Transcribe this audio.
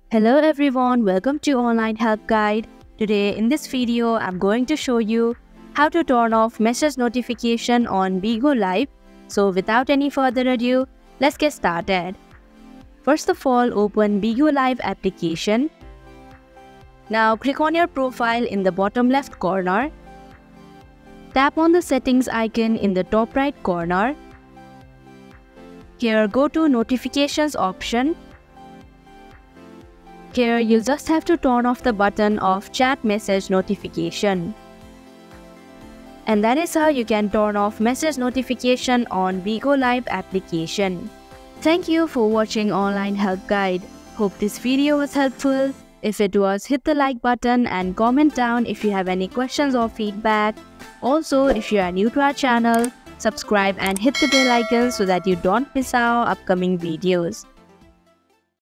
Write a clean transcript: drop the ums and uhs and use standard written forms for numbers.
Hello everyone, welcome to Online Help Guide. Today in this video, I'm going to show you how to turn off message notification on Bigo Live. So without any further ado, let's get started. First of all, open Bigo Live application. Now click on your profile in the bottom left corner. Tap on the settings icon in the top right corner. Here go to notifications option. Here you'll just have to turn off the button of chat message notification. And that is how you can turn off message notification on Bigo Live application. Thank you for watching Online Help Guide. Hope this video was helpful. If it was, hit the like button and comment down if you have any questions or feedback. Also, if you are new to our channel, subscribe and hit the bell icon so that you don't miss our upcoming videos.